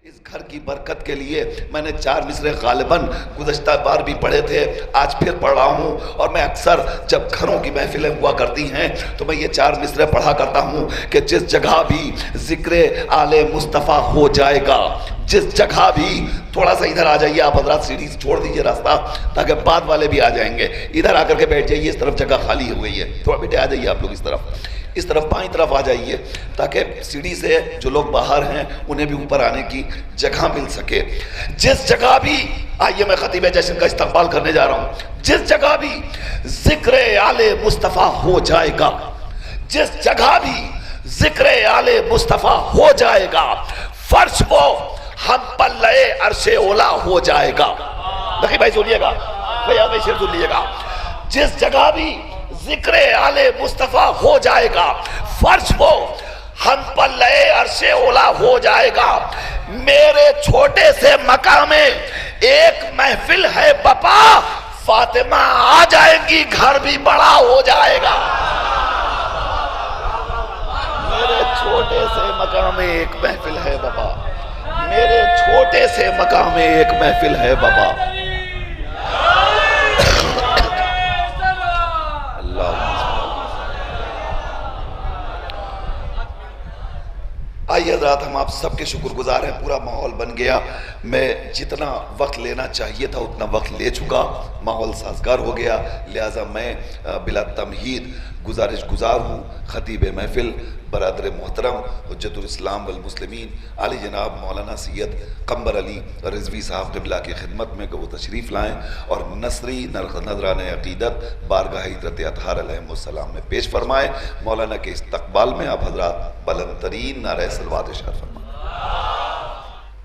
اس گھر کی برکت کے لیے میں نے 4 مصرے غالباً گزشتہ بار بھی پڑھے تھے، آج پھر پڑھ رہا ہوں، اور میں اکثر جب گھروں کی محفلیں ہوا کرتی ہیں تو میں یہ 4 مصرے پڑھا کرتا ہوں کہ جس جگہ بھی ذکر آل مصطفیٰ ہو جائے گا، جس جگہ بھی، تھوڑا سا ادھر آ جائیے آپ حضرات، سیڑھی چھوڑ دیجئے راستہ تاکہ بعد والے بھی آ جائیں گے، ادھر آ کر کے بیٹھ جائیے، اس طرف جگہ خالی ہو گئی ہے، تھوڑا بیٹے آ جائیے آپ لوگ اس طرف بائیں طرف آ جائیے تاکہ سیڑھی سے جو لوگ باہر ہیں انہیں بھی اوپر آنے کی جگہ مل سکے۔ جس جگہ بھی، آئیے میں خطیب جشن کا استقبال کرنے جا رہا ہوں، جس جگہ بھی ذکر آل مصطفیٰ ہو جائے گا، جس جگہ بھی ذکر آل مصطفیٰ ہو جائے گا، فرش وہ ہم پلے عرش اولا ہو جائے گا۔ لقی بھائی سنیے گا، بھائی شیر سن لیے گا، جس جگہ بھی ذکر آل مصطفیٰ ہو جائے گا، فرش وہ ہم پلے عرش اولا ہو جائے گا۔ میرے چھوٹے سے مقام ایک محفل ہے بپا، فاطمہ آ جائیں گی گھر بھی بڑا ہو جائے گا۔ میرے چھوٹے سے مقام ایک محفل ہے بپا، میرے چھوٹے سے مقام ایک محفل ہے بپا۔ آئیے حضرات، ہم آپ سب کے شکر گزار ہیں، پورا ماحول بن گیا، میں جتنا وقت لینا چاہیے تھا اتنا وقت لے چکا، ماحول سازگار ہو گیا، لہٰذا میں بلا تمہید گزارش گزار ہوں خطیب محفل برادر محترم حجت الاسلام والمسلمین علی جناب مولانا سید قمبر علی رضوی صاحب قبلہ کی خدمت میں کہ وہ تشریف لائیں اور نثری نذران عقیدت بارگاہ حضرت اطہار علیہ السلام میں پیش فرمائیں۔ مولانا کے استقبال میں آپ حضرات بلند ترین نعرہ صلوات ارشاد فرمائیں۔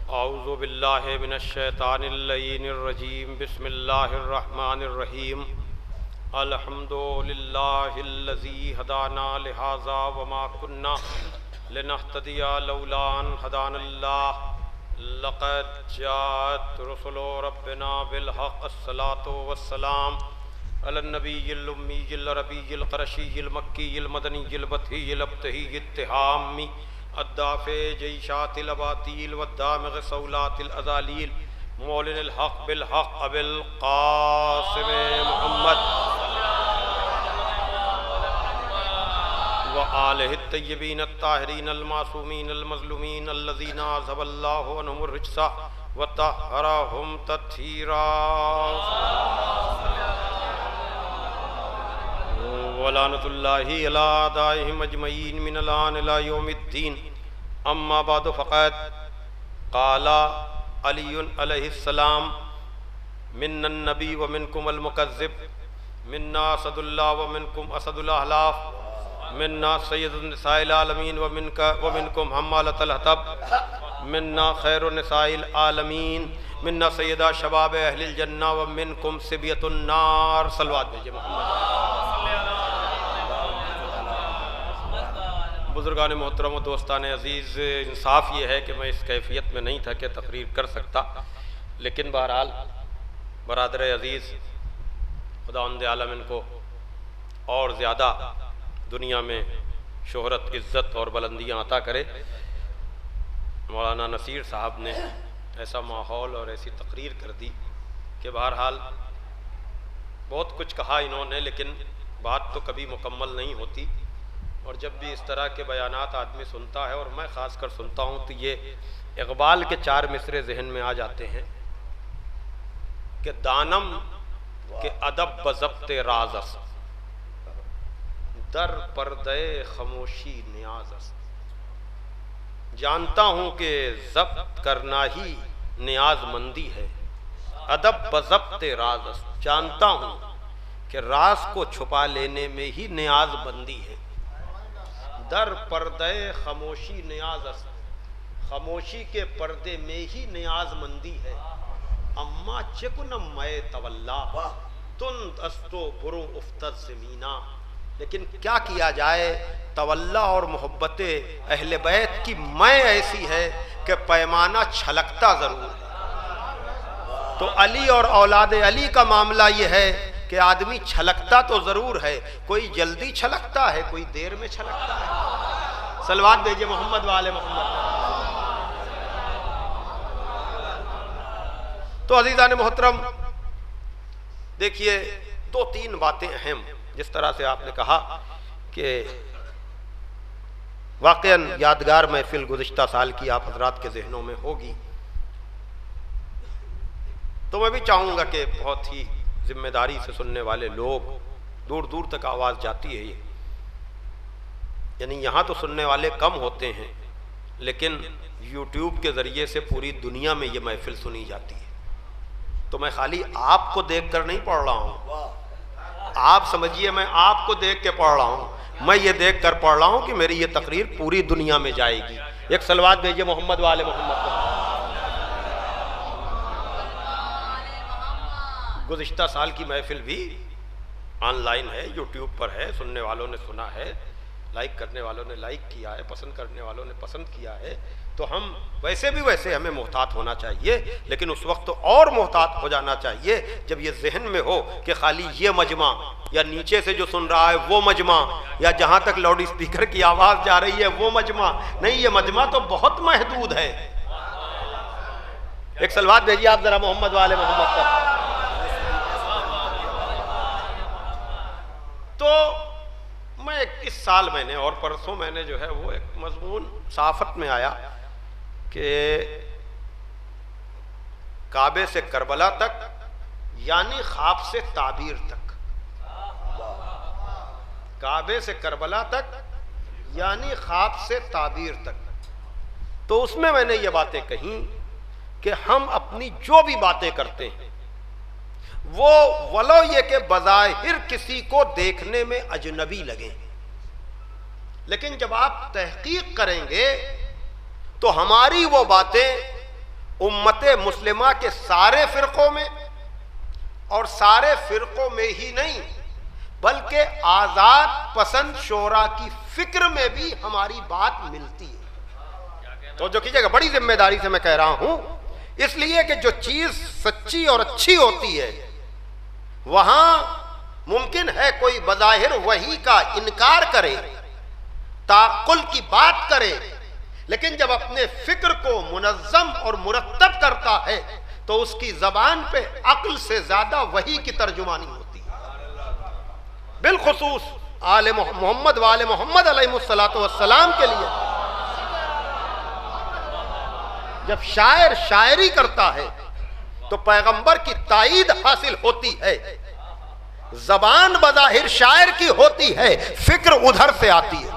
اعوذ باللہ من الشیطان اللعین الرجیم، بسم اللہ الرحمن الرحیم، الحمد للہ الذی ہدانا لہذا وما کنا لنہتدی لولا ان ہدانا اللہ، لقد جاءت رسل ربنا بالحق، الصلاۃ والسلام علی النبی الامی العربی القرشی المکی المدنی البطحی الابتہی التہامی الدافع جیشات الاباطیل والدامغ صولات الازالیل، مولن الحق بالحق ابی القاسم محمد وآلہ الطیبین الطاہرین المعصومین المظلومین الذین اذھب اللہ عنہم الرجس وطہرہم تطہیرا، ولعنۃ اللہ علی اعدائہم اجمعین من الآن الی یوم الدین۔ اما بعد فقد قال علی علیہ السلام، من النبی ومنکم المکذب، منا اسد اللہ ومنکم اسد الاحلاف، منا سید النساء العالمین ومنکم حمالۃ الحطب، منا خیر النساء العالمین، منا سیدہ شباب اہل الجنہ ومنکم صبیۃ النار۔ صلوات بھیجئے محمد۔ بزرگان محترم و دوستان عزیز، انصاف یہ ہے کہ میں اس کیفیت میں نہیں تھا کہ تقریر کر سکتا، لیکن بہرحال برادر عزیز خداوند عالم ان کو اور زیادہ دنیا میں شہرت، عزت اور بلندیاں عطا کرے۔ مولانا نصیر صاحب نے ایسا ماحول اور ایسی تقریر کر دی کہ بہرحال بہت کچھ کہا انہوں نے، لیکن بات تو کبھی مکمل نہیں ہوتی، اور جب بھی اس طرح کے بیانات آدمی سنتا ہے، اور میں خاص کر سنتا ہوں، تو یہ اقبال کے 4 مصرے ذہن میں آ جاتے ہیں کہ دانم کے ادب بضبط راز است، در پردے خاموشی نیاز است، جانتا ہوں کہ ضبط کرنا ہی نیاز مندی ہے، ادب بضبط راز است، جانتا ہوں کہ راز کو چھپا لینے میں ہی نیاز بندی ہے، در پردے خاموشی نیاز است، خاموشی کے پردے میں ہی نیاز مندی ہے، اما چکنم میں تولا تند استو برو افتد زمینہ، لیکن کیا کیا جائے، تولا اور محبت اہل بیت کی میں ایسی ہے کہ پیمانہ چھلکتا ضرور ہے۔ تو علی اور اولاد علی کا معاملہ یہ ہے کہ آدمی چھلکتا تو ضرور ہے، کوئی جلدی چھلکتا ہے، کوئی دیر میں چھلکتا ہے۔ صلوات بھیجئے محمد وآل محمد۔ تو عزیزان محترم دیکھیے دو تین باتیں اہم، جس طرح سے آپ نے کہا کہ واقعاً یادگار محفل گزشتہ سال کی آپ حضرات کے ذہنوں میں ہوگی، تو میں بھی چاہوں گا کہ بہت ہی ذمہ داری سے سننے والے لوگ، دور دور تک آواز جاتی ہے یہ، یعنی یہاں تو سننے والے کم ہوتے ہیں لیکن یوٹیوب کے ذریعے سے پوری دنیا میں یہ محفل سنی جاتی ہے. تو میں خالی آپ کو دیکھ کر نہیں پڑھ رہا ہوں، آپ سمجھیے میں آپ کو دیکھ کے پڑھ رہا ہوں، میں یہ دیکھ کر پڑھ رہا ہوں کہ میری یہ تقریر پوری دنیا میں جائے گی. ایک صلوات بھیجیے محمد والے محمد کو. گزشتہ سال کی محفل بھی آن لائن ہے، یوٹیوب پر ہے، سننے والوں نے سنا ہے، لائک کرنے والوں نے لائک کیا ہے، پسند کرنے والوں نے پسند کیا ہے. تو ہم ویسے ہمیں محتاط ہونا چاہیے، لیکن اس وقت اور محتاط ہو جانا چاہیے جب یہ ذہن میں ہو کہ خالی یہ مجمع یا نیچے سے جو سن رہا ہے وہ مجمع یا جہاں تک لاؤڈ اسپیکر کی آواز جا رہی ہے وہ مجمع نہیں. یہ مجمع تو بہت محدود ہے. ایک صلوات بھیجیے آپ ذرا محمد والے محمد پر. تو میں اس سال میں نے اور پرسوں میں نے جو ہے وہ ایک مضمون صحافت میں آیا کہ کعبے سے کربلا تک یعنی خواب سے تعبیر تک، کعبے سے کربلا تک یعنی خواب سے تعبیر تک. تو اس میں نے یہ باتیں کہیں کہ ہم اپنی جو بھی باتیں کرتے ہیں وہ ولو یہ کہ بظاہر کسی کو دیکھنے میں اجنبی لگیں، لیکن جب آپ تحقیق کریں گے تو ہماری وہ باتیں امت مسلمہ کے سارے فرقوں میں اور سارے فرقوں میں ہی نہیں بلکہ آزاد پسند شعراء کی فکر میں بھی ہماری بات ملتی ہے. تو جو کیجیے گا، بڑی ذمہ داری سے میں کہہ رہا ہوں، اس لیے کہ جو چیز سچی اور اچھی ہوتی ہے وہاں ممکن ہے کوئی بظاہر وحی کا انکار کرے، تعقل کی بات کرے، لیکن جب اپنے فکر کو منظم اور مرتب کرتا ہے تو اس کی زبان پہ عقل سے زیادہ وحی کی ترجمانی ہوتی ہے. بالخصوص آل محمد وآل محمد علیہ السلام کے لیے جب شاعر شاعری کرتا ہے تو پیغمبر کی تائید حاصل ہوتی ہے. زبان بظاہر شاعر کی ہوتی ہے، فکر ادھر سے آتی ہے.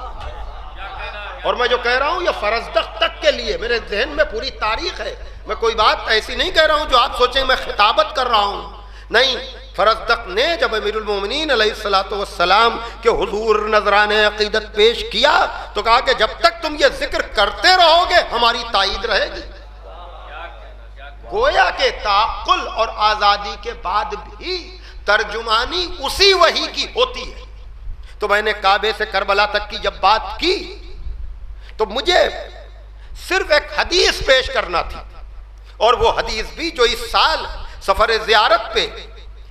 اور میں جو کہہ رہا ہوں یہ فرزدق تک کے لیے میرے ذہن میں پوری تاریخ ہے. میں کوئی بات ایسی نہیں کہہ رہا ہوں جو آپ سوچیں میں خطابت کر رہا ہوں، نہیں. فرزدق نے جب امیر المومنین علیہ السلام کے حضور نذران عقیدت پیش کیا تو کہا کہ جب تک تم یہ ذکر کرتے رہو گے ہماری تائید رہے گی. گویا کہ تعقل اور آزادی کے بعد بھی ترجمانی اسی وحی کی ہوتی ہے. تو میں نے کعبے سے کربلا تک کی جب بات کی تو مجھے صرف ایک حدیث پیش کرنا تھی، اور وہ حدیث بھی جو اس سال سفر زیارت پہ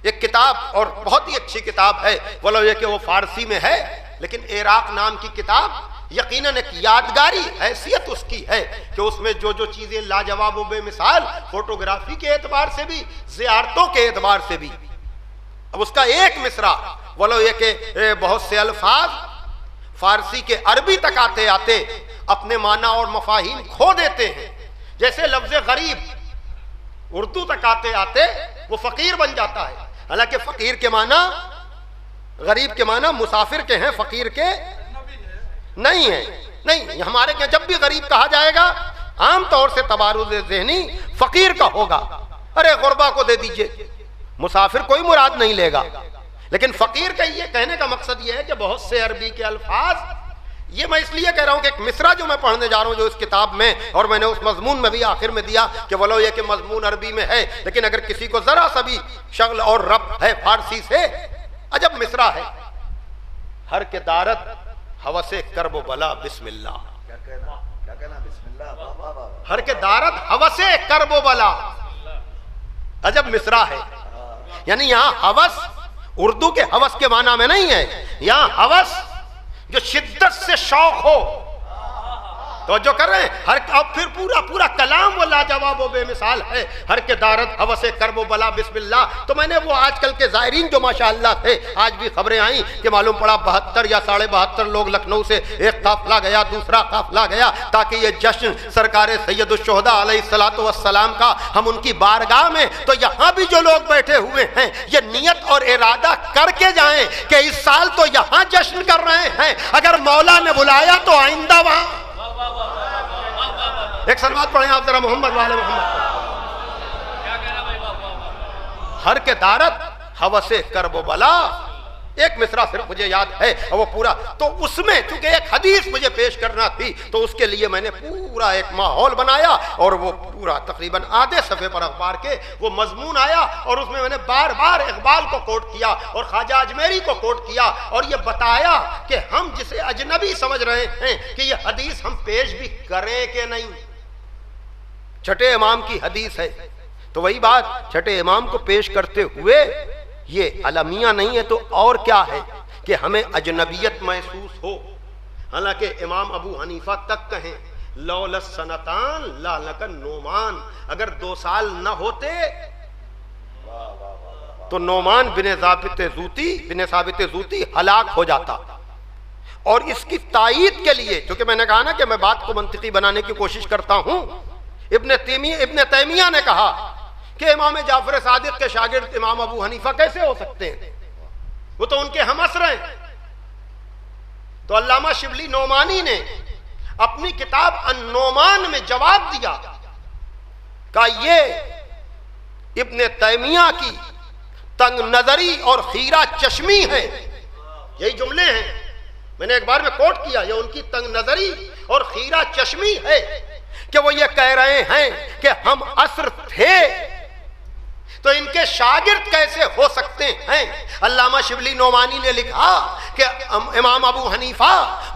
ایک کتاب، اور بہت ہی اچھی کتاب ہے، ولو یہ کہ وہ فارسی میں ہے لیکن عراق نام کی کتاب، یقیناً ایک یادگاری حیثیت اس کی ہے کہ اس میں جو چیزیں لاجواب و بے مثال، فوٹوگرافی کے اعتبار سے بھی، زیارتوں کے اعتبار سے بھی. اب اس کا ایک مصرع ولو یہ کہ بہت سے الفاظ فارسی کے عربی تک آتے آتے اپنے معنی اور مفاہیم کھو دیتے ہیں. جیسے لفظ غریب اردو تک آتے آتے وہ فقیر بن جاتا ہے، حالانکہ فقیر کے معنی، غریب کے معنی مسافر کے ہیں، فقیر کے نہیں ہیں. نہیں، ہمارے کے جب بھی غریب کہا جائے گا عام طور سے تبارز ذہنی فقیر کا ہوگا، ارے غربا کو دے دیجئے، مسافر کوئی مراد نہیں لے گا. لیکن فقیر کا یہ کہنے کا مقصد یہ ہے کہ بہت سے عربی کے الفاظ، یہ میں اس لیے کہہ رہا ہوں کہ ایک مصرع جو میں پڑھنے جا رہا ہوں جو اس کتاب میں، اور میں نے اس مضمون میں بھی آخر میں دیا کہ ولو یہ کہ مضمون عربی میں ہے لیکن اگر کسی کو ذرا سا بھی شغل اور ربط ہے فارسی سے، عجب مصرع ہے. ہر کے دارت ہوس کرب و بلا بسم اللہ، کیا کہنا بسم اللہ، ہر کے دارت ہوس کرب و بلا، عجب مصرع ہے. یعنی یہاں ہوس اردو کے ہوس کے معنی میں نہیں ہے، یہاں ہوس جو شدت سے شوق ہو، توجہ کر رہے ہیں؟ ہر اور پھر پورا کلام وہ لاجواب و بے مثال ہے. ہر کے دارت ہوس کرب و بلا بسم اللہ. تو میں نے وہ آج کل کے زائرین جو ماشاءاللہ تھے، آج بھی خبریں آئیں کہ معلوم پڑا 72 یا 72.5 لوگ لکھنؤ سے ایک قافلہ گیا، دوسرا قافلہ گیا، تاکہ یہ جشن سرکار سید الشہداء علیہ الصلوۃ والسلام کا ہم ان کی بارگاہ میں. تو یہاں بھی جو لوگ بیٹھے ہوئے ہیں یہ نیت اور ارادہ کر کے جائیں کہ اس سال تو یہاں جشن کر رہے ہیں، اگر مولا نے بلایا تو آئندہ وہاں. ایک سلوات پڑھیں آپ ذرا محمد والے محمد. ہر کے دارت ہوس کرب و بلا، ایک مصرع صرف مجھے یاد ہے وہ پورا. تو اس میں چونکہ ایک حدیث مجھے پیش کرنا تھی تو اس کے لیے میں نے پورا ایک ماحول بنایا اور وہ پورا تقریباً آدھے صفحے پر اخبار کے وہ مضمون آیا اور اس میں نے بار بار اقبال کو کوٹ کیا اور خواجہ اجمیری کو کوٹ کیا اور یہ بتایا کہ ہم جسے اجنبی سمجھ رہے ہیں کہ یہ حدیث ہم پیش بھی کریں کہ نہیں. چھٹے امام کی حدیث ہے تو وہی بات چھٹے امام کو پیش کرتے ہوئے یہ المیہ نہیں ہے تو اور کیا ہے کہ ہمیں اجنبیت محسوس ہو. حالانکہ امام ابو حنیفہ تک کہیں لولا السنتان لا لک نعمان، اگر 2 سال نہ ہوتے تو نعمان بن ثابت زوتی ہلاک ہو جاتا. اور اس کی تائید کے لیے، چونکہ میں نے کہا نا کہ میں بات کو منطقی بنانے کی کوشش کرتا ہوں، ابن تیمیہ نے کہا کہ امام جعفر صادق کے شاگرد امام ابو حنیفہ کیسے ہو سکتے ہیں، وہ تو ان کے ہم عصر ہیں. تو علامہ شبلی نعمانی نے اپنی کتاب النعمان میں جواب دیا کہ یہ ابن تیمیہ کی تنگ نظری اور خیرہ چشمی ہے. یہی جملے ہیں، میں نے ایک بار میں کوٹ کیا، یہ ان کی تنگ نظری اور خیرہ چشمی ہے کہ وہ یہ کہہ رہے ہیں کہ ہم عصر تھے تو ان کے شاگرد کیسے ہو سکتے ہیں. علامہ شبلی نعمانی نے لکھا کہ امام ابو حنیفہ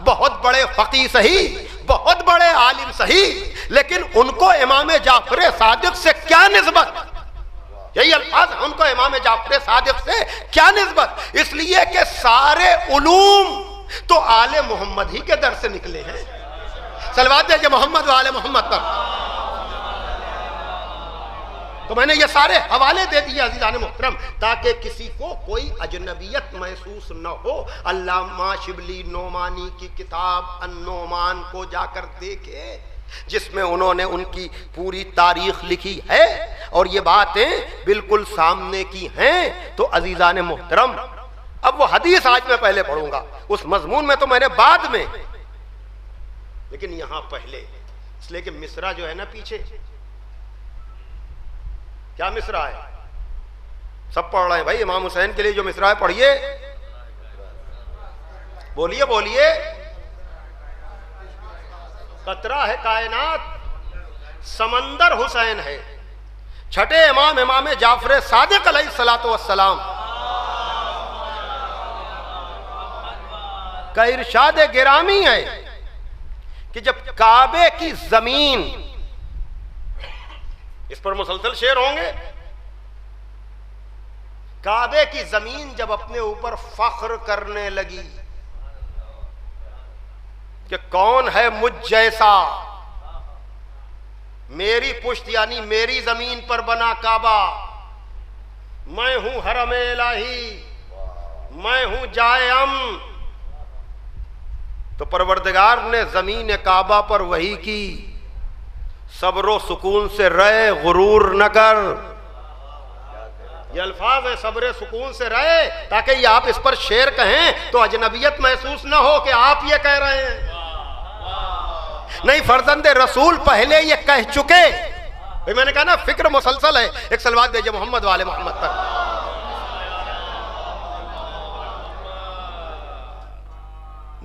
بہت بڑے فقیہ صحیح، بہت بڑے عالم صحیح، لیکن ان کو امام جعفر صادق سے کیا نسبت. یہی الفاظ، ان کو امام جعفر صادق سے کیا نسبت، اس لیے کہ سارے علوم تو آل محمد ہی کے در سے نکلے ہیں. صلوات دے محمد و آل محمد پر. تو میں نے یہ سارے حوالے دے دیے عزیزان محترم تاکہ کسی کو کوئی اجنبیت محسوس نہ ہو. علامہ شبلی نعمانی کی کتاب النعمان کو جا کر دیکھے جس میں انہوں نے ان کی پوری تاریخ لکھی ہے اور یہ باتیں بالکل سامنے کی ہیں. تو عزیزان محترم اب وہ حدیث آج میں پہلے پڑھوں گا، اس مضمون میں تو میں نے بعد میں، لیکن یہاں پہلے اس لیے کہ مصرع جو ہے نا پیچھے کیا مصرع ہے، سب پڑھ رہے ہیں بھائی. امام حسین کے لیے جو مصرع ہے پڑھیے، بولیے بولیے. قطرہ ہے کائنات، سمندر حسین ہے، چھٹے امام جعفر صادق علیہ الصلوۃ والسلام کا ارشاد گرامی ہے کہ جب کعبے کی زمین، اس پر مسلسل شعر ہوں گے، کعبے کی زمین جب اپنے اوپر فخر کرنے لگی کہ کون ہے مجھ جیسا، میری پشت یعنی میری زمین پر بنا کعبہ، میں ہوں حرم الہی، میں ہوں جائے امن. تو پروردگار نے زمین کعبہ پر وحی کی، صبر و سکون سے رہے، غرور نہ کر. یہ الفاظ ہے، صبر سکون سے رہے، تاکہ یہ آپ اس پر شعر کہیں تو اجنبیت محسوس نہ ہو کہ آپ یہ کہہ رہے ہیں. نہیں، فرزند رسول پہلے یہ کہہ چکے. میں نے کہا نا فکر مسلسل ہے. ایک صلوات دیجئے محمد والے محمد پر.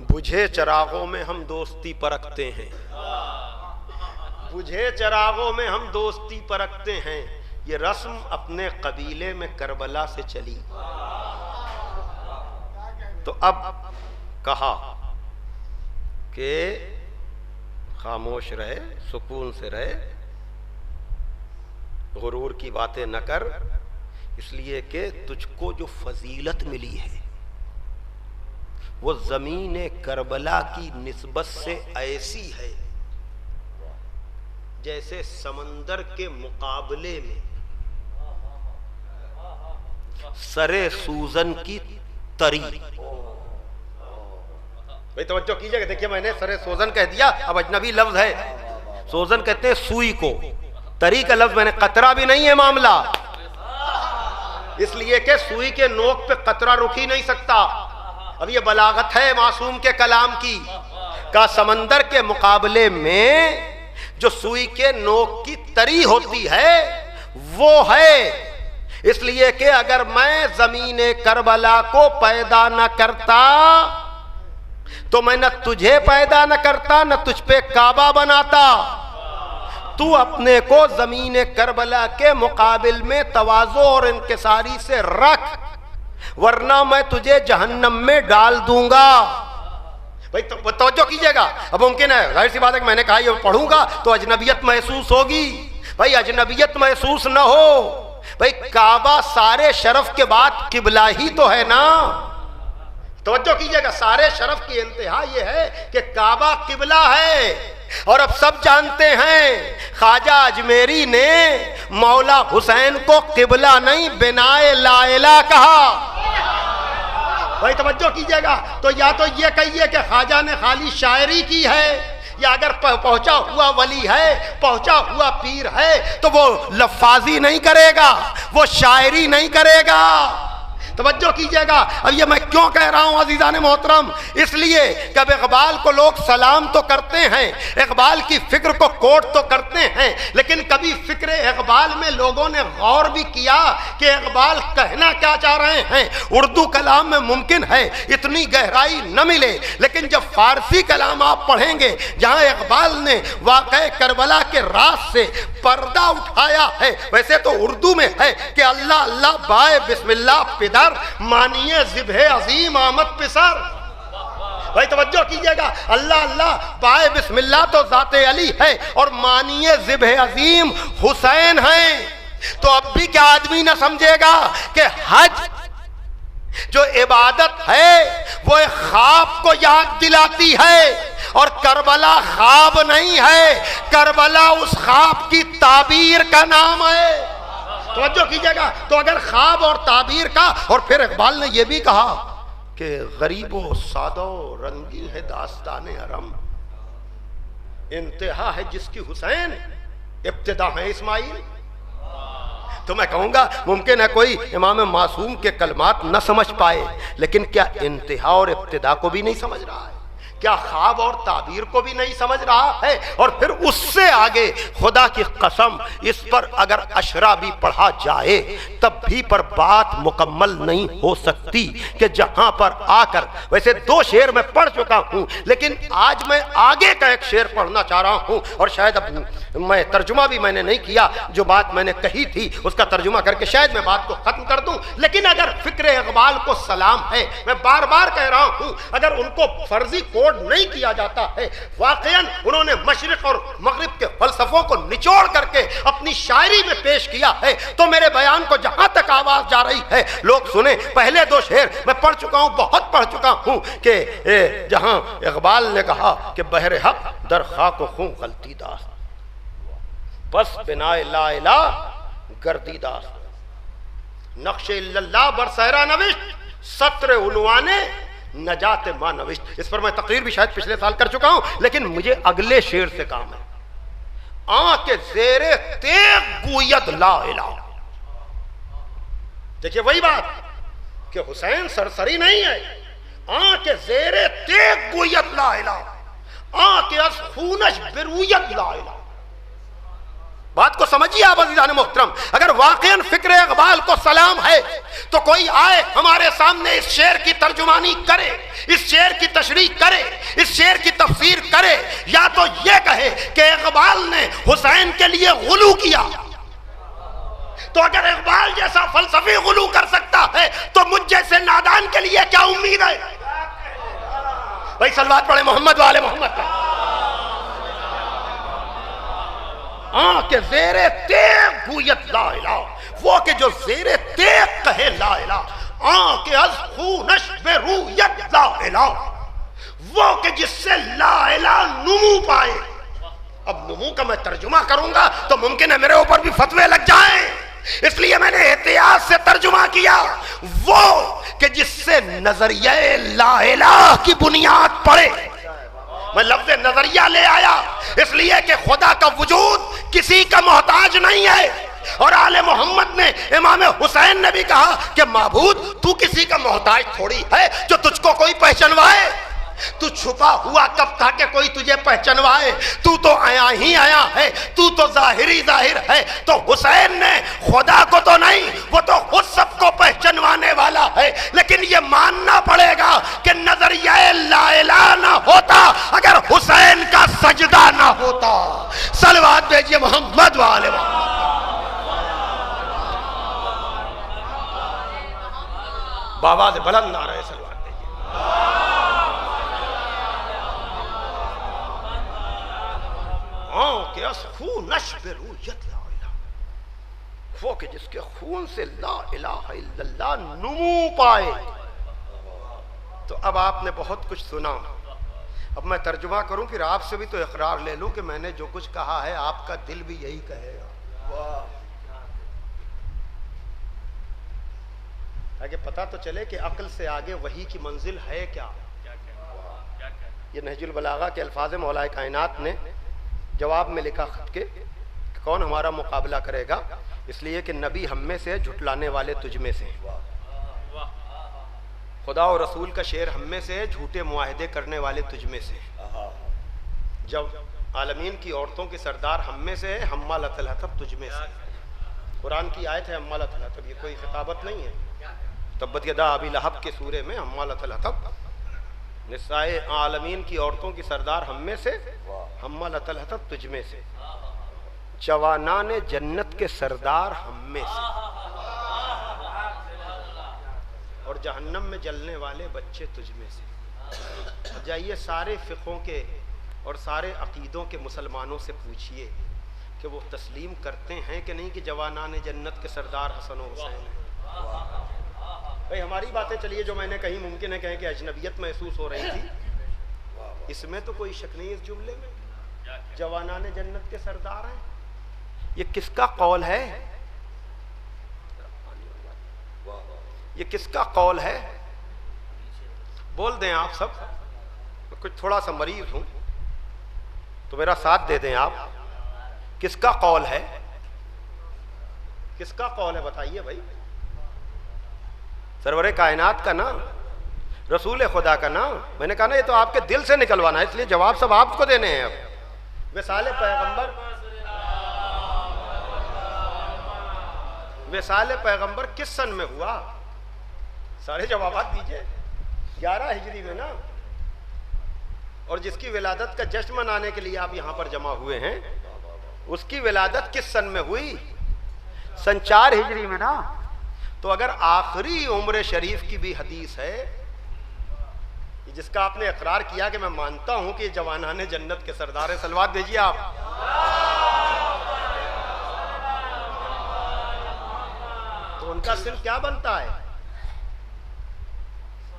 بجھے چراغوں میں ہم دوستی پرکھتے ہیں، بجھے چراغوں میں ہم دوستی پرکھتے ہیں. یہ رسم اپنے قبیلے میں کربلا سے چلی. تو اب کہا کہ خاموش رہے، سکون سے رہے، غرور کی باتیں نہ کر، اس لیے کہ تجھ کو جو فضیلت ملی ہے وہ زمین کربلا کی نسبت سے ایسی ہے جیسے سمندر کے مقابلے میں سرے سوزن کی تری. بھئی توجہ کیجئے گا. دیکھیے میں نے سرے سوزن کہہ دیا, اب اجنبی لفظ ہے. سوزن کہتے ہیں سوئی کو, تری کا لفظ میں نے, قطرہ بھی نہیں ہے معاملہ, اس لیے کہ سوئی کے نوک پہ قطرہ رک ہی نہیں سکتا. اب یہ بلاغت ہے معصوم کے کلام کی. کا سمندر کے مقابلے میں جو سوئی کے نوک کی تری ہوتی ہے وہ ہے. اس لیے کہ اگر میں زمین کربلا کو پیدا نہ کرتا تو میں نہ تجھے پیدا نہ کرتا, نہ تجھ پہ کعبہ بناتا. تو اپنے کو زمین کربلا کے مقابل میں تواضع اور انکساری سے رکھ, ورنہ میں تجھے جہنم میں ڈال دوں گا. بھائی توجہ کیجئے گا. اب ممکن ہے, ظاہر سی بات ہے کہ میں نے کہا یہ پڑھوں گا تو اجنبیت محسوس ہوگی. بھائی اجنبیت محسوس نہ ہو. بھائی کعبہ سارے شرف کے بعد قبلہ ہی تو ہے نا. توجہ کیجئے گا, سارے شرف کی انتہا یہ ہے کہ کعبہ قبلہ ہے. اور اب سب جانتے ہیں خواجہ اجمیری نے مولا حسین کو قبلہ نہیں بنائے لا الہ کہا. بھائی توجہ کیجئے گا. تو یا تو یہ کہیے کہ خواجہ نے خالی شاعری کی ہے, یا اگر پہنچا ہوا ولی ہے, پہنچا ہوا پیر ہے, تو وہ لفاظی نہیں کرے گا, وہ شاعری نہیں کرے گا. توجہ کیجئے گا. اب یہ میں کیوں کہہ رہا ہوں عزیزان محترم, اس لیے کہ اب اقبال کو لوگ سلام تو کرتے ہیں, اقبال کی فکر کو کوٹ تو کرتے ہیں, لیکن کبھی فکر اقبال میں لوگوں نے غور بھی کیا کہ اقبال کہنا کیا چاہ رہے ہیں. اردو کلام میں ممکن ہے اتنی گہرائی نہ ملے, لیکن جب فارسی کلام آپ پڑھیں گے جہاں اقبال نے واقعہ کربلا کے راز سے پردہ اٹھایا ہے, ویسے تو اردو میں ہے کہ اللہ اللہ بائے بسم اللہ پدر مانیے ذبح عظیم آمد پسر. بھائی توجہ کیجئے گا, اللہ اللہ بائے بسم اللہ تو ذات علی ہے اور مانیے ذبح عظیم حسین ہیں. تو اب بھی کیا آدمی نہ سمجھے گا کہ حج جو عبادت ہے وہ ایک خواب کو یاد دلاتی ہے, اور کربلا خواب نہیں ہے, کربلا اس خواب کی تعبیر کا نام ہے. توجہ کیجئے گا. تو اگر خواب اور تعبیر کا, اور پھر اقبال نے یہ بھی کہا کہ غریب و سادہ و رنگی ہے داستان حرم, انتہا ہے جس کی حسین, ابتدا ہے اسماعیل. تو میں کہوں گا ممکن ہے کوئی امام معصوم کے کلمات نہ سمجھ پائے, لیکن کیا انتہا اور ابتدا کو بھی نہیں سمجھ رہا ہے؟ کیا خواب اور تعبیر کو بھی نہیں سمجھ رہا ہے؟ اور پھر اس سے آگے خدا کی قسم اس پر اگر اشرا بھی پڑھا جائے تب بھی پر بات مکمل نہیں ہو سکتی کہ جہاں پر آ کر, ویسے 2 شعر میں پڑھ چکا ہوں لیکن آج میں آگے کا ایک شعر پڑھنا چاہ رہا ہوں, اور شاید اب میں ترجمہ بھی میں نے نہیں کیا, جو بات میں نے کہی تھی اس کا ترجمہ کر کے شاید میں بات کو ختم کر دوں. لیکن اگر فکر اقبال کو سلام ہے, میں بار بار کہہ رہا ہوں, اگر ان کو فرضی کوڈ نہیں کیا جاتا ہے, واقعاً انہوں نے مشرق اور مغرب کے فلسفوں کو نچوڑ کر کے اپنی شاعری میں پیش کیا ہے, تو میرے بیان کو جہاں تک آواز جا رہی ہے لوگ سنیں. پہلے 2 شعر میں پڑھ چکا ہوں, بہت پڑھ چکا ہوں, کہ جہاں اقبال نے کہا کہ بحر حق در خاک و خون غلطی داست, بس بنا لا الہ گردی داست, نقش اللہ بر صحرا نوشت, سطر عنوانے نجات ماں نوشت. اس پر میں تقریر بھی شاید پچھلے سال کر چکا ہوں, لیکن مجھے اگلے شعر سے کام ہے. آنکھ کے زیر تیغ گوید لا الہ. دیکھیے وہی بات کہ حسین سرسری نہیں ہے, آنکھ کے زیر تیغ گوید لا الہ, آنکھ کے از خونش بروید لا الہ. بات کو سمجھیے آپ عزیزان محترم. اگر واقعاً فکر اقبال کو سلام ہے تو کوئی آئے ہمارے سامنے اس شعر کی ترجمانی کرے, اس شعر کی تشریح کرے, اس شعر کی تفسیر کرے, یا تو یہ کہے کہ اقبال نے حسین کے لیے غلو کیا. تو اگر اقبال جیسا فلسفی غلو کر سکتا ہے تو مجھ جیسے نادان کے لیے کیا امید ہے؟ بھائی صلوات پڑھے محمد والے محمد کا. آنکھ کے زیر تیغ گوید لا الہ, وہ کہ جو زیر تیغ کہے لا الہ, آنکھ کے از خونش بے رویت لا الہ, وہ کہ جس سے لا الہ نمو پائے. اب نمو کا میں ترجمہ کروں گا تو ممکن ہے میرے اوپر بھی فتوے لگ جائیں، اس لیے میں نے احتیاط سے ترجمہ کیا، وہ کہ جس سے نظریہ لا الہ کی بنیاد پڑے۔ میں لفظ نظریہ لے آیا اس لیے کہ خدا کا وجود کسی کا محتاج نہیں ہے، اور آل محمد نے، امام حسین نے بھی کہا کہ معبود تو کسی کا محتاج تھوڑی ہے جو تجھ کو کوئی پہچنوائے، تو چھپا ہوا کب تھا کہ کوئی تجھے پہچنوائے، تو تو آیا ہی آیا ہے، تو تو ظاہری ظاہر ہے۔ تو حسین نے خدا کو تو نہیں، وہ تو خود سب کو پہچنوانے والا ہے، لیکن یہ ماننا پڑے گا کہ نظریہ لا الہ نہ ہوتا اگر حسین کا سجدہ نہ ہوتا۔ صلوات بھیجئے محمد والے محمد۔ بابا سے بلند نعرہ ہے صلوات بھیجئے۔ کہ خونش برویت لا الہ، وہ کہ جس کے خون سے لا الہ الا اللہ نمو پائے۔ تو اب آپ نے بہت کچھ سنا، اب میں ترجمہ کروں پھر آپ سے بھی تو اقرار لے لوں کہ میں نے جو کچھ کہا ہے آپ کا دل بھی یہی کہے گا، تاکہ پتہ تو چلے کہ عقل سے آگے وحی کی منزل ہے کیا۔ یہ نہج البلاغہ کے الفاظ مولا کائنات نے جواب میں لکھا خط کے، کون ہمارا مقابلہ کرے گا، اس لیے کہ نبی ہم میں سے، جھٹلانے والے تجھ میں سے، خدا و رسول کا شعر ہم میں سے، جھوٹے معاہدے کرنے والے تجھ میں سے، جب عالمین کی عورتوں کے سردار ہم میں سے ہے، حمالۃ الحطب تجھ میں سے۔ قرآن کی آیت ہے حمالۃ الحطب، یہ کوئی خطابت نہیں ہے۔ تبت یدا ابی لہب کے سورے میں حمالۃ الحطب، نسائے عالمین کی عورتوں کی سردار ہم میں سے، حمالۃ الحطب تجھ میں سے، جوانان جنت کے سردار ہم میں سے، اور جہنم میں جلنے والے بچے تجھ میں سے۔ جائیے سارے فقہوں کے اور سارے عقیدوں کے مسلمانوں سے پوچھئے کہ وہ تسلیم کرتے ہیں کہ نہیں کہ جوانان جنت کے سردار حسن و حسین ہیں۔ بھئی ہماری باتیں چلیے جو میں نے کہیں ممکن ہے کہیں کہ اجنبیت محسوس ہو رہی تھی، اس میں تو کوئی شک نہیں، اس جملے میں جوانان جنت کے سردار ہیں۔ یہ کس کا قول ہے؟ یہ کس کا قول ہے؟ بول دیں آپ سب، میں کچھ تھوڑا سا مریض ہوں تو میرا ساتھ دے دیں آپ۔ کس کا قول ہے؟ کس کا قول ہے بتائیے بھائی؟ سرور کائنات کا نا، رسول خدا کا نا۔ میں نے کہا نا یہ تو آپ کے دل سے نکلوانا ہے، اس لیے جواب سب آپ کو دینے ہیں۔ اب وصال پیغمبر، وصال پیغمبر کس سن میں ہوا؟ سارے جوابات دیجئے۔ 11 ہجری میں نا، اور جس کی ولادت کا جشن منانے کے لیے آپ یہاں پر جمع ہوئے ہیں، اس کی ولادت کس سن میں ہوئی؟ سن 4 ہجری میں نا۔ تو اگر آخری عمر شریف کی بھی حدیث ہے جس کا آپ نے اقرار کیا کہ میں مانتا ہوں کہ جوانان جنت کے سردار ہیں، صلوات بھیجیے آپ۔ تو ان کا سن کیا بنتا ہے؟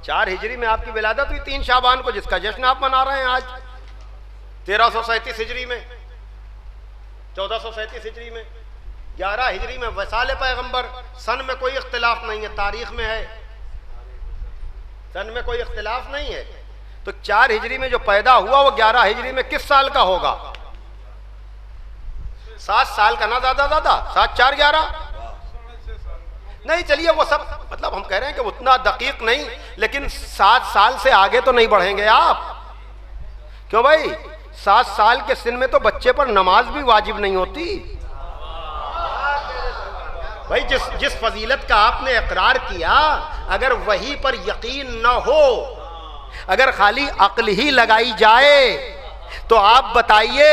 4 ہجری میں آپ کی ولادت ہوئی، 3 شعبان کو جس کا جشن آپ منا رہے ہیں آج، 1337 ہجری میں، 1437 ہجری میں، 11 ہجری میں وصال پیغمبر۔ سن میں کوئی اختلاف نہیں ہے، تاریخ میں ہے، سن میں کوئی اختلاف نہیں ہے۔ تو 4 ہجری میں جو پیدا ہوا وہ 11 ہجری میں کس سال کا ہوگا؟ 7 سال کا، نہ زیادہ 7 4 11 نہیں، چلیے وہ سب مطلب ہم کہہ رہے ہیں کہ اتنا دقیق نہیں، لیکن 7 سال سے آگے تو نہیں بڑھیں گے آپ۔ کیوں بھائی؟ 7 سال کے سن میں تو بچے پر نماز بھی واجب نہیں ہوتی۔ بھائی جس فضیلت کا آپ نے اقرار کیا، اگر وہی پر یقین نہ ہو، اگر خالی عقل ہی لگائی جائے، تو آپ بتائیے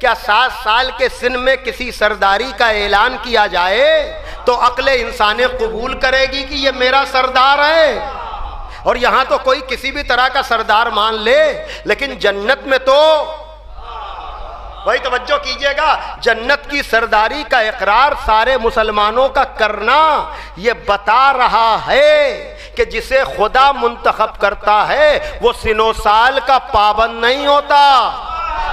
کیا 7 سال کے سن میں کسی سرداری کا اعلان کیا جائے تو عقل انسان قبول کرے گی کہ یہ میرا سردار ہے؟ اور یہاں تو کوئی کسی بھی طرح کا سردار مان لے، لیکن جنت میں تو بھائی توجہ کیجئے گا، جنت کی سرداری کا اقرار سارے مسلمانوں کا کرنا یہ بتا رہا ہے کہ جسے خدا منتخب کرتا ہے وہ سن و سال کا پابند نہیں ہوتا،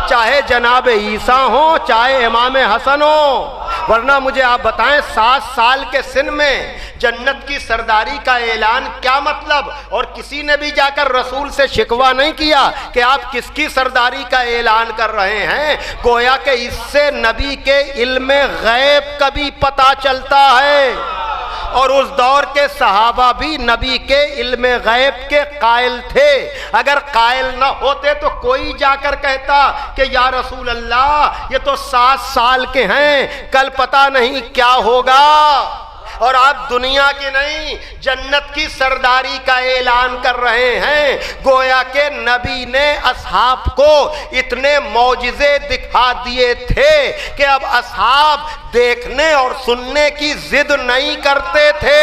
چاہے جناب عیسیٰ ہوں چاہے امام حسن ہو. ورنہ مجھے آپ بتائیں 7 سال کے سن میں جنت کی سرداری کا اعلان کیا مطلب؟ اور کسی نے بھی جا کر رسول سے شکوہ نہیں کیا کہ آپ کس کی سرداری کا اعلان کر رہے ہیں. گویا کہ اس سے نبی کے علم غیب کا بھی پتہ چلتا ہے. اور اس دور کے صحابہ بھی نبی کے علم غیب کے قائل تھے. اگر قائل نہ ہوتے تو کوئی جا کر کہتا کہ یا رسول اللہ یہ تو 7 سال کے ہیں، کل پتہ نہیں کیا ہوگا. اور آپ دنیا کی نہیں جنت کی سرداری کا اعلان کر رہے ہیں. گویا کہ نبی نے اصحاب کو اتنے معجزے دکھا دیے تھے کہ اب اصحاب دیکھنے اور سننے کی ضد نہیں کرتے تھے.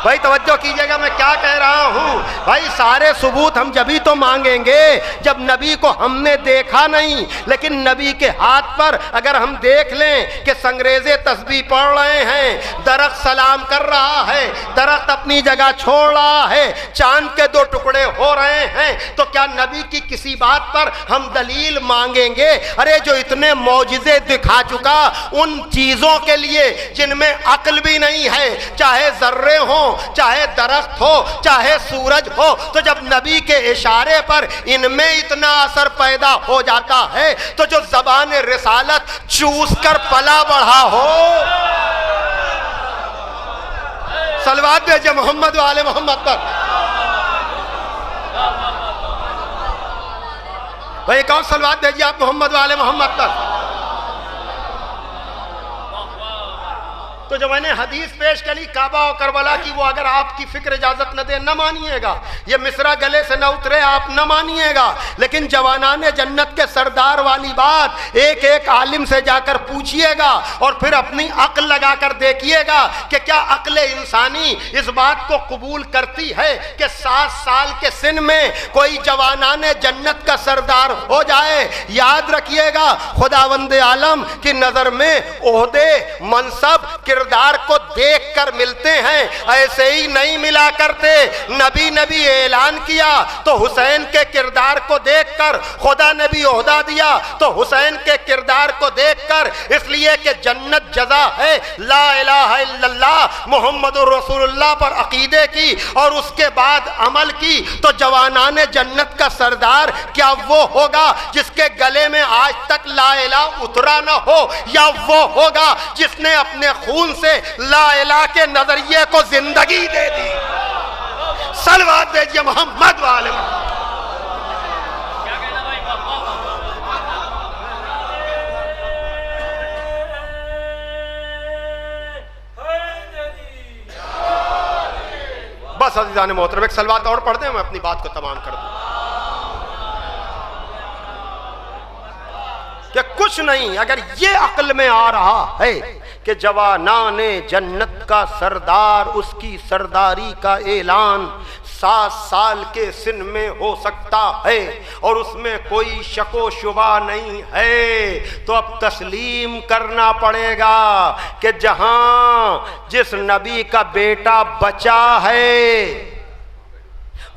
بھائی توجہ کیجئے گا میں کیا کہہ رہا ہوں. بھائی سارے ثبوت ہم جبھی تو مانگیں گے جب نبی کو ہم نے دیکھا نہیں. لیکن نبی کے ہاتھ پر اگر ہم دیکھ لیں کہ سنگریزے تسبیح پڑھ رہے ہیں، درخت سلام کر رہا ہے، درخت اپنی جگہ چھوڑ رہا ہے، چاند کے 2 ٹکڑے ہو رہے ہیں، تو کیا نبی کی کسی بات پر ہم دلیل مانگیں گے؟ ارے جو اتنے معجزے دکھا چکا ان چیزوں کے لیے جن میں عقل بھی نہیں ہے، چاہے ذرے ہوں چاہے درخت ہو چاہے سورج ہو، تو جب نبی کے اشارے پر ان میں اتنا اثر پیدا ہو جاتا ہے تو جو زبان رسالت چوس کر پلا بڑھا ہو. صلوات بھیجئے محمد و آل محمد پر. بھائی ایک اور صلوات بھیجئے آپ محمد و آل محمد پر. تو جو میں نے حدیث پیش کری کعبہ و کربلا کی، وہ اگر آپ کی فکر اجازت نہ دے نہ مانیے گا، یہ مصرع گلے سے نہ اترے آپ نہ مانیے گا. لیکن جوانان جنت کے سردار والی بات ایک ایک عالم سے جا کر پوچھئے گا اور پھر اپنی عقل لگا کر دیکھیے گا کہ کیا عقل انسانی اس بات کو قبول کرتی ہے کہ 7 سال کے سن میں کوئی جوانان جنت کا سردار ہو جائے. یاد رکھیے گا خداوند عالم کی نظر میں عہدے منصب کردار کو دیکھ کر ملتے ہیں، ایسے ہی نہیں ملا کرتے. نبی اعلان کیا تو حسین کے کردار کو دیکھ کر، خدا نے بھی عہدہ دیا تو حسین کے کردار کو دیکھ کر. اس لیے کہ جنت جزا ہے لا الہ الا اللہ محمد رسول اللہ پر عقیدے کی اور اس کے بعد عمل کی. تو جوانان جنت کا سردار کیا وہ ہوگا جس کے گلے میں آج تک لا الہ اترا نہ ہو، یا وہ ہوگا جس نے اپنے خون سے لا الہ کے نظریے کو زندگی دے دی؟ صلوات بھیجئے محمد والے. بس عزیزان محترم ایک صلوات اور پڑھ دیں میں اپنی بات کو تمام کر دوں. کہ کچھ نہیں اگر یہ عقل میں آ رہا ہے کہ جوانان جنت کا سردار اس کی سرداری کا اعلان 7 سال کے سن میں ہو سکتا ہے اور اس میں کوئی شک و شبہ نہیں ہے، تو اب تسلیم کرنا پڑے گا کہ جہاں جس نبی کا بیٹا بچا ہے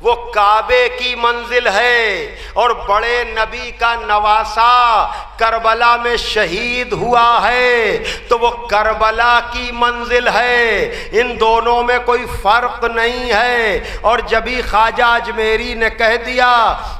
وہ کعبے کی منزل ہے اور بڑے نبی کا نواسا کربلا میں شہید ہوا ہے تو وہ کربلا کی منزل ہے. ان دونوں میں کوئی فرق نہیں ہے. اور جبھی خواجہ اجمیری نے کہہ دیا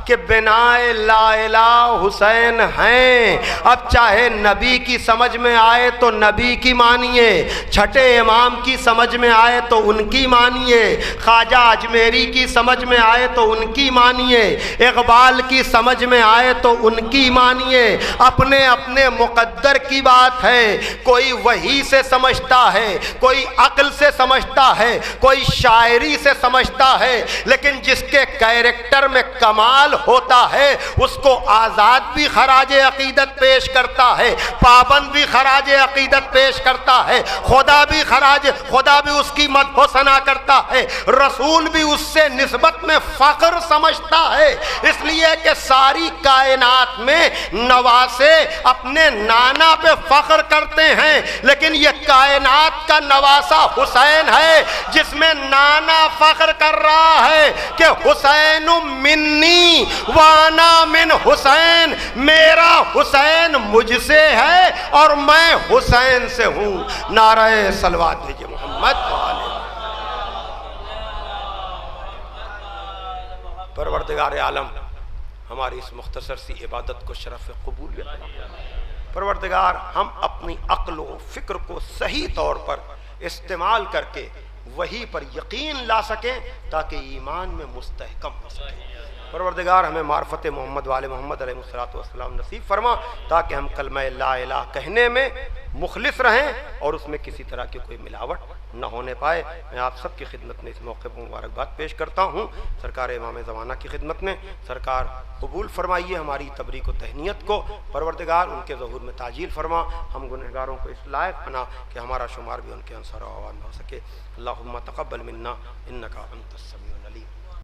کہ بنائے لا الہ حسین ہیں، اب چاہے نبی کی سمجھ میں آئے تو نبی کی مانیے، چھٹے امام کی سمجھ میں آئے تو ان کی مانیے، خواجہ اجمیری کی سمجھ میں آئے تو ان کی مانیے، اقبال کی سمجھ میں آئے تو ان کی مانیے. اپنے اپنے مقدر کی بات ہے. کوئی وحی سے سمجھتا ہے، کوئی عقل سے سمجھتا ہے، کوئی شاعری سے سمجھتا ہے، لیکن جس کے کیریکٹر میں کمال ہوتا ہے اس کو آزاد بھی خراج عقیدت پیش کرتا ہے، پابند بھی خراج عقیدت پیش کرتا ہے، خدا بھی اس کی مدح و ثنا کرتا ہے، رسول بھی اس سے نسبت میں فخر سمجھتا ہے. اس لیے کہ ساری کائنات میں نواسے اپنے نانا پہ فخر کرتے ہیں لیکن یہ کائنات کا نواسا حسین ہے جس میں نانا فخر کر رہا ہے کہ حسین منی وانا من حسین، میرا حسین مجھ سے ہے اور میں حسین سے ہوں۔ نعرہ صلوات بھیجئے محمد والے۔ پروردگار عالم ہماری اس مختصر سی عبادت کو شرف قبولیت عطا۔ پروردگار ہم اپنی عقل و فکر کو صحیح طور پر استعمال کر کے وہی پر یقین لا سکیں تاکہ ایمان میں مستحکم ہو سکیں۔ پروردگار ہمیں معرفت محمد والے محمد علیہ السلام نصیب فرما تاکہ ہم کلمہ لا الہ کہنے میں مخلص رہیں اور اس میں کسی طرح کی کوئی ملاوٹ نہ ہونے پائے۔ میں آپ سب کی خدمت میں اس موقع پر مبارکباد پیش کرتا ہوں۔ سرکار امام زمانہ کی خدمت میں سرکار قبول فرمائیے ہماری تبریک و تہنیت کو، پروردگار ان کے ظہور میں تعجیل فرما، ہم گنہگاروں کو اس لائق بنا کہ ہمارا شمار بھی ان کے انصار و عوان میں ہو سکے۔ اللہم تقبل منا انکا انت السمیع العلیم۔